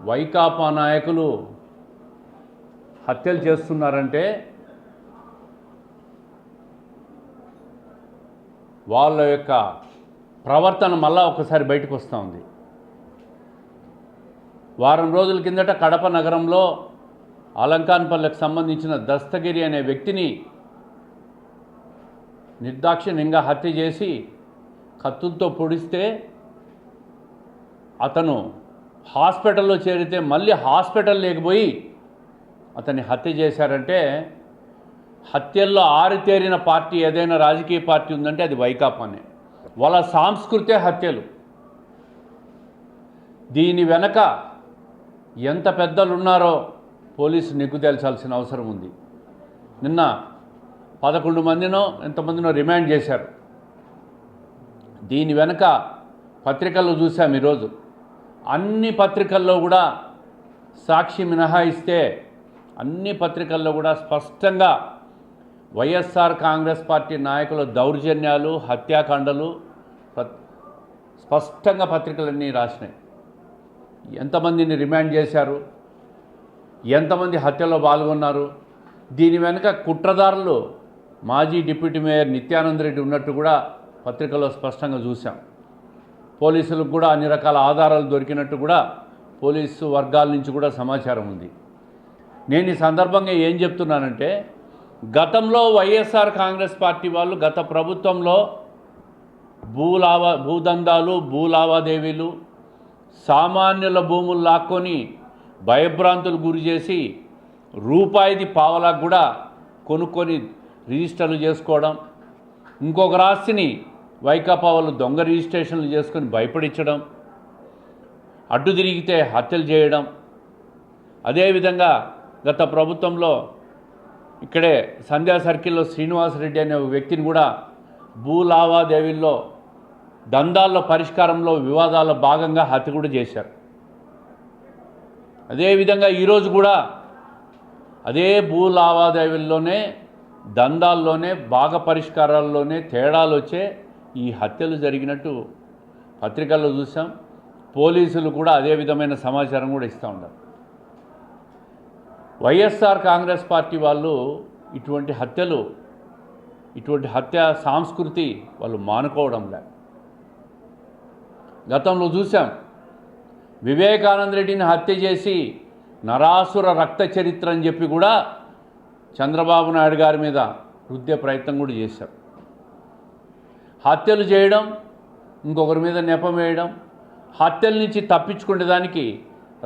వైకాపా నాయకులు హత్యలు చేస్తున్నారంటే వాళ్ళ యొక్క ప్రవర్తన మళ్ళా ఒకసారి బయటకు వస్తూ ఉంది. వారం రోజుల కిందట కడప నగరంలో అలంకాన్పల్లికి సంబంధించిన దస్తగిరి అనే వ్యక్తిని నిర్దాక్షిణ్యంగా హత్య చేసి కత్తులతో పొడిస్తే అతను హాస్పిటల్లో చేరితే మళ్ళీ హాస్పిటల్ లేకపోయి అతన్ని హత్య చేశారంటే హత్యల్లో ఆరితేరిన పార్టీ ఏదైనా రాజకీయ పార్టీ ఉందంటే అది వైకాపానే. వాళ్ళ సాంస్కృతిక హత్యలు. దీని వెనక ఎంత పెద్దలు ఉన్నారో పోలీసు నిగ్గు తేల్చాల్సిన అవసరం ఉంది. నిన్న 11 మందినో ఎంతమందినో రిమాండ్ చేశారు. దీని వెనక పత్రికల్లో చూసాం ఈరోజు. అన్ని పత్రికల్లో కూడా సాక్షి మినహాయిస్తే అన్ని పత్రికల్లో కూడా స్పష్టంగా వైఎస్ఆర్ కాంగ్రెస్ పార్టీ నాయకుల దౌర్జన్యాలు, హత్యాకాండలు స్పష్టంగా పత్రికలన్నీ రాసినాయి. ఎంతమందిని రిమాండ్ చేశారు, ఎంతమంది హత్యలో పాల్గొన్నారు, దీని వెనుక కుట్రదారులు మాజీ డిప్యూటీ మేయర్ నిత్యానంద రెడ్డి ఉన్నట్టు కూడా పత్రికల్లో స్పష్టంగా చూసాం. పోలీసులకు కూడా అన్ని రకాల ఆధారాలు దొరికినట్టు కూడా పోలీసు వర్గాల నుంచి కూడా సమాచారం ఉంది. నేను ఈ సందర్భంగా ఏం చెప్తున్నానంటే, గతంలో వైఎస్ఆర్ కాంగ్రెస్ పార్టీ వాళ్ళు గత ప్రభుత్వంలో భూదందాలు, భూలావాదేవీలు, సామాన్యుల భూములు లాక్కొని భయభ్రాంతులు గురి చేసి రూపాయిది పావలాకు కూడా కొనుక్కొని రిజిస్టర్లు చేసుకోవడం, ఇంకొక రాశిని వైకాపా వాళ్ళు దొంగ రిజిస్ట్రేషన్లు చేసుకొని భయపడించడం, అడ్డు తిరిగితే హత్యలు చేయడం. అదేవిధంగా గత ప్రభుత్వంలో ఇక్కడే సంధ్యా సర్కిల్లో శ్రీనివాసరెడ్డి అనే వ్యక్తిని కూడా భూ లావాదేవీల్లో దందాల్లో పరిష్కారంలో వివాదాల్లో భాగంగా హత్య కూడా చేశారు. అదేవిధంగా ఈరోజు కూడా అదే భూ లావాదేవీల్లోనే దందాల్లోనే భాగ పరిష్కారాల్లోనే తేడాలు వచ్చే ఈ హత్యలు జరిగినట్టు పత్రికల్లో చూసాం. పోలీసులు కూడా అదే విధమైన సమాచారం కూడా ఇస్తూ ఉన్నారు. వైఎస్ఆర్ కాంగ్రెస్ పార్టీ వాళ్ళు ఇటువంటి హత్యలు, ఇటువంటి హత్య సంస్కృతి వాళ్ళు మానుకోవడంలే. గతంలో చూసాం, వివేకానంద రెడ్డిని హత్య చేసి నరాసుర రక్త చరిత్ర అని చెప్పి కూడా చంద్రబాబు నాయుడు గారి మీద రుద్దే ప్రయత్నం కూడా చేశారు. హత్యలు చేయడం, ఇంకొకరి మీద నెపం వేయడం, హత్యల నుంచి తప్పించుకునేదానికి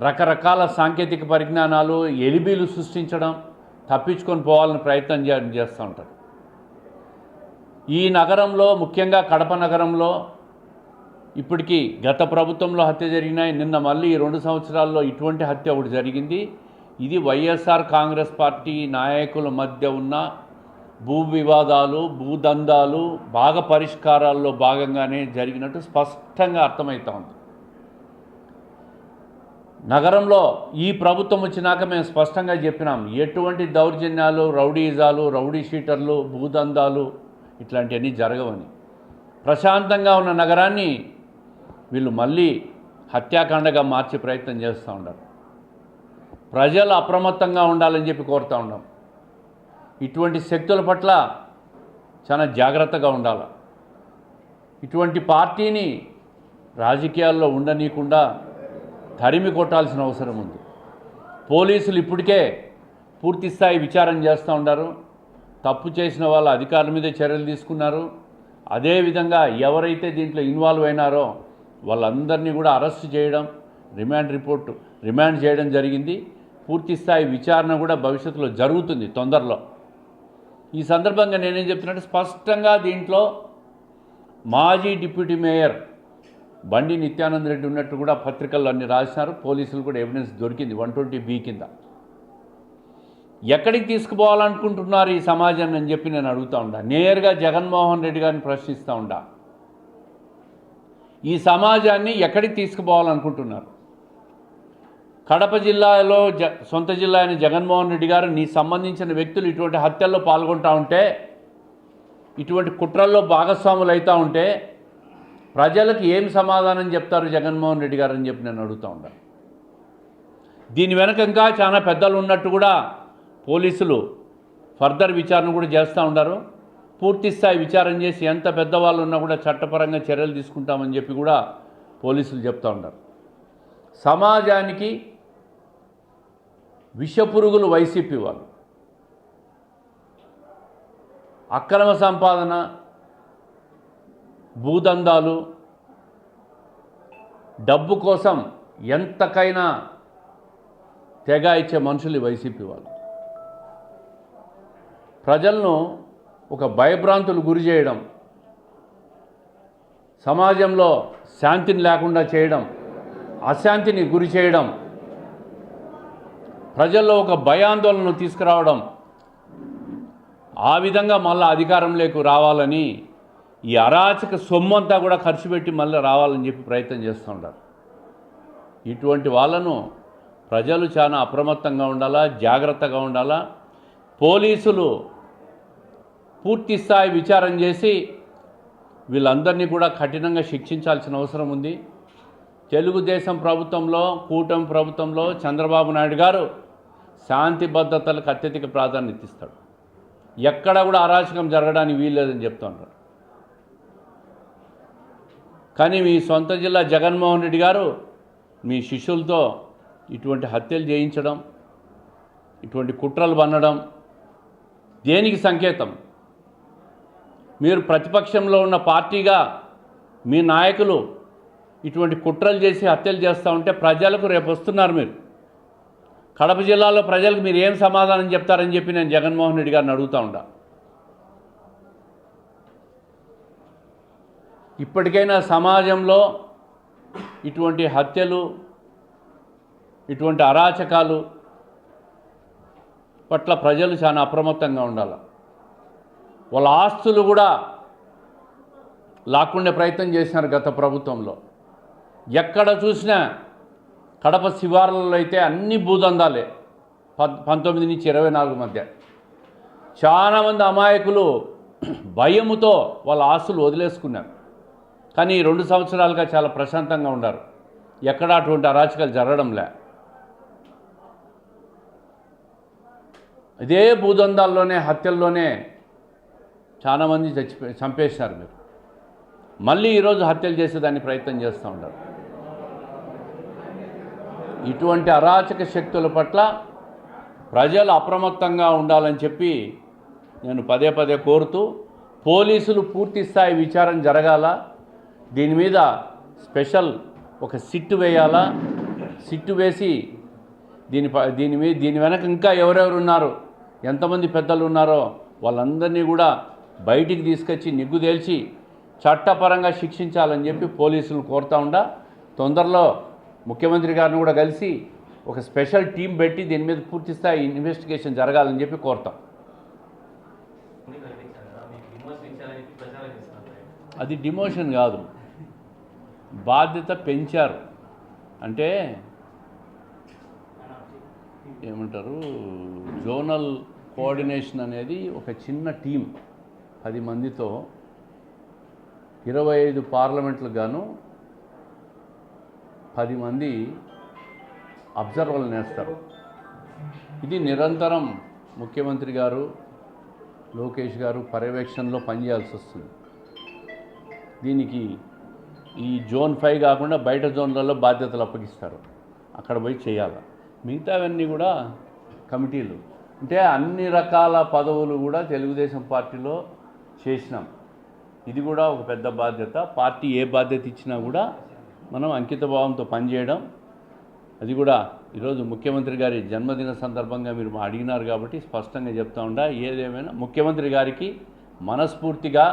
రకరకాల సాంకేతిక పరిజ్ఞానాలు, ఎలిబీలు సృష్టించడం, తప్పించుకొని పోవాలని ప్రయత్నం చేస్తూ ఉంటారు. ఈ నగరంలో, ముఖ్యంగా కడప నగరంలో ఇప్పటికీ గత ప్రభుత్వంలో హత్య జరిగినాయి. నిన్న మళ్ళీ 2 సంవత్సరాల్లో ఇటువంటి హత్య ఒకటి జరిగింది. ఇది వైఎస్ఆర్ కాంగ్రెస్ పార్టీ నాయకుల మధ్య ఉన్న భూ వివాదాలు, భూదందాలు, భాగ పరిష్కారాల్లో భాగంగానే జరిగినట్టు స్పష్టంగా అర్థమవుతూ ఉంది. నగరంలో ఈ ప్రభుత్వం వచ్చినాక మేము స్పష్టంగా చెప్పినాం, ఎటువంటి దౌర్జన్యాలు, రౌడీజాలు, రౌడీ షీటర్లు, భూదందాలు ఇట్లాంటివన్నీ జరగవని. ప్రశాంతంగా ఉన్న నగరాన్ని వీళ్ళు మళ్ళీ హత్యాకాండగా మార్చే ప్రయత్నం చేస్తూ ఉన్నారు. ప్రజలు అప్రమత్తంగా ఉండాలని చెప్పి కోరుతూ ఉన్నాం. ఇటువంటి శక్తుల పట్ల చాలా జాగ్రత్తగా ఉండాలి. ఇటువంటి పార్టీని రాజకీయాల్లో ఉండనీయకుండా తరిమి కొట్టాల్సిన అవసరం ఉంది. పోలీసులు ఇప్పటికే పూర్తిస్థాయి విచారణ చేస్తూ ఉన్నారు. తప్పు చేసిన వాళ్ళ అధికారుల మీద చర్యలు తీసుకున్నారు. అదేవిధంగా ఎవరైతే దీంట్లో ఇన్వాల్వ్ అయినారో వాళ్ళందరినీ కూడా అరెస్ట్ చేయడం, రిమాండ్ చేయడం జరిగింది. పూర్తిస్థాయి విచారణ కూడా భవిష్యత్తులో జరుగుతుంది తొందరలో. ఈ సందర్భంగా నేనేం చెప్తున్నట్టు, స్పష్టంగా దీంట్లో మాజీ డిప్యూటీ మేయర్ బండి నిత్యానంద రెడ్డి ఉన్నట్టు కూడా పత్రికల్లో అన్ని రాసినారు. పోలీసులు కూడా ఎవిడెన్స్ దొరికింది 120B కింద. ఎక్కడికి తీసుకుపోవాలనుకుంటున్నారు ఈ సమాజాన్ని అని చెప్పి నేను అడుగుతూ ఉండా. నేరుగా జగన్మోహన్ రెడ్డి గారిని ప్రశ్నిస్తూ ఉండా. ఈ సమాజాన్ని ఎక్కడికి తీసుకుపోవాలనుకుంటున్నారు? కడప జిల్లాలో సొంత జిల్లా అయిన జగన్మోహన్ రెడ్డి గారు నీ సంబంధించిన వ్యక్తులు ఇటువంటి హత్యల్లో పాల్గొంటూ ఉంటే, ఇటువంటి కుట్రల్లో భాగస్వాములు అవుతూ ఉంటే ప్రజలకు ఏం సమాధానం చెప్తారు జగన్మోహన్ రెడ్డి గారు అని చెప్పి నేను అడుగుతూ ఉంటాను. దీని వెనక ఇంకా చాలా పెద్దలు ఉన్నట్టు కూడా పోలీసులు ఫర్దర్ విచారణ కూడా చేస్తూ ఉన్నారు. పూర్తి స్థాయి విచారణ చేసి ఎంత పెద్దవాళ్ళు ఉన్నా కూడా చట్టపరంగా చర్యలు తీసుకుంటామని చెప్పి కూడా పోలీసులు చెప్తూ ఉన్నారు. సమాజానికి విషపురుగులు వైసీపీ వాళ్ళు. అక్రమ సంపాదన, భూదందాలు, డబ్బు కోసం ఎంతకైనా తెగ ఇచ్చే మనుషులు వైసీపీ వాళ్ళు. ప్రజలను ఒక భయభ్రాంతులు గురి చేయడం, సమాజంలో శాంతిని లేకుండా చేయడం, అశాంతిని గురి చేయడం, ప్రజల్లో ఒక భయాందోళనను తీసుకురావడం, ఆ విధంగా మళ్ళీ అధికారంలోకి రావాలని ఈ అరాచక సొమ్మంతా కూడా ఖర్చు పెట్టి మళ్ళీ రావాలని చెప్పి ప్రయత్నం చేస్తూ ఉంటారు. ఇటువంటి వాళ్ళను ప్రజలు చాలా అప్రమత్తంగా ఉండాలా, జాగ్రత్తగా ఉండాలా. పోలీసులు పూర్తి స్థాయి విచారణ చేసి వీళ్ళందరినీ కూడా కఠినంగా శిక్షించాల్సిన అవసరం ఉంది. తెలుగుదేశం ప్రభుత్వంలో, కూటమి ప్రభుత్వంలో చంద్రబాబు నాయుడు గారు శాంతి భద్రతలకు అత్యధిక ప్రాధాన్యత ఇస్తాడు. ఎక్కడ కూడా అరాచకం జరగడానికి వీల్లేదని చెప్తూ ఉంటారు. కానీ మీ సొంత జిల్లా జగన్మోహన్ రెడ్డి గారు మీ శిష్యులతో ఇటువంటి హత్యలు చేయించడం, ఇటువంటి కుట్రలు పన్నడం దేనికి సంకేతం? మీరు ప్రతిపక్షంలో ఉన్న పార్టీగా మీ నాయకులు ఇటువంటి కుట్రలు చేసి హత్యలు చేస్తూ ఉంటే ప్రజలకు రేపు వస్తున్నారు. మీరు కడప జిల్లాలో ప్రజలకు మీరు ఏం సమాధానం చెప్తారని చెప్పి నేను జగన్మోహన్ రెడ్డి గారిని అడుగుతూ ఉంటా. ఇప్పటికైనా సమాజంలో ఇటువంటి హత్యలు, ఇటువంటి అరాచకాలు పట్ల ప్రజలు చాలా అప్రమత్తంగా ఉండాలి. వాళ్ళ ఆస్తులు కూడా లాక్కుండే ప్రయత్నం చేసినారు గత ప్రభుత్వంలో. ఎక్కడ చూసినా కడప శివార్లలో అయితే అన్ని భూదందాలే 19 నుంచి 24 మధ్య. చాలామంది అమాయకులు భయముతో వాళ్ళ ఆస్తులు వదిలేసుకున్నారు. కానీ 2 సంవత్సరాలుగా చాలా ప్రశాంతంగా ఉన్నారు. ఎక్కడ అటువంటి అరాచకాలు జరగడంలే. ఇదే భూదందాల్లోనే, హత్యల్లోనే చాలామంది చంపేశారు. మీరు మళ్ళీ ఈరోజు హత్యలు చేసేదాన్ని ప్రయత్నం చేస్తూ ఉంటారు. ఇటువంటి అరాచక శక్తుల పట్ల ప్రజలు అప్రమత్తంగా ఉండాలని చెప్పి నేను పదే పదే కోరుతూ, పోలీసులు పూర్తి స్థాయి విచారణ జరగాల. దీని మీద స్పెషల్ ఒక సిట్టు వేయాలా. సిట్టు వేసి దీని వెనక ఇంకా ఎవరెవరు ఉన్నారో, ఎంతమంది పెద్దలు ఉన్నారో వాళ్ళందరినీ కూడా బయటికి తీసుకొచ్చి నిగ్గు తేల్చి చట్టపరంగా శిక్షించాలని చెప్పి పోలీసులు కోరుతూ ఉండా. తొందరలో ముఖ్యమంత్రి గారిని కూడా కలిసి ఒక స్పెషల్ టీం పెట్టి దీని మీద పూర్తి స్థాయి ఇన్వెస్టిగేషన్ జరగాలని చెప్పి కోరుతాం. అది డిమోషన్ కాదు, బాధ్యత పెంచారు. అంటే ఏమంటారు, జోనల్ కోఆర్డినేషన్ అనేది ఒక చిన్న టీం 10 మందితో 25 పార్లమెంట్లకు గాను 10 మంది అబ్జర్వర్లు నేస్తారు. ఇది నిరంతరం ముఖ్యమంత్రి గారు, లోకేష్ గారు పర్యవేక్షణలో పనిచేయాల్సి వస్తుంది. దీనికి ఈ జోన్ 5 కాకుండా బయట జోన్లలో బాధ్యతలు అప్పగిస్తారు, అక్కడ పోయి చేయాలి. మిగతావన్నీ కూడా కమిటీలు. అంటే అన్ని రకాల పదవులు కూడా తెలుగుదేశం పార్టీలో చేసినాం. ఇది కూడా ఒక పెద్ద బాధ్యత. పార్టీ ఏ బాధ్యత ఇచ్చినా కూడా మనం అంకితభావంతో పనిచేయడం. అది కూడా ఈరోజు ముఖ్యమంత్రి గారి జన్మదిన సందర్భంగా మీరు అడిగినారు కాబట్టి స్పష్టంగా చెప్తా ఉండా. ఏదేమైనా ముఖ్యమంత్రి గారికి మనస్ఫూర్తిగా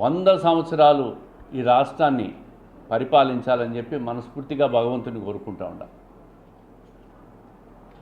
100 సంవత్సరాలు ఈ రాష్ట్రాన్ని పరిపాలించాలని చెప్పి మనస్ఫూర్తిగా భగవంతుని కోరుకుంటా ఉండా.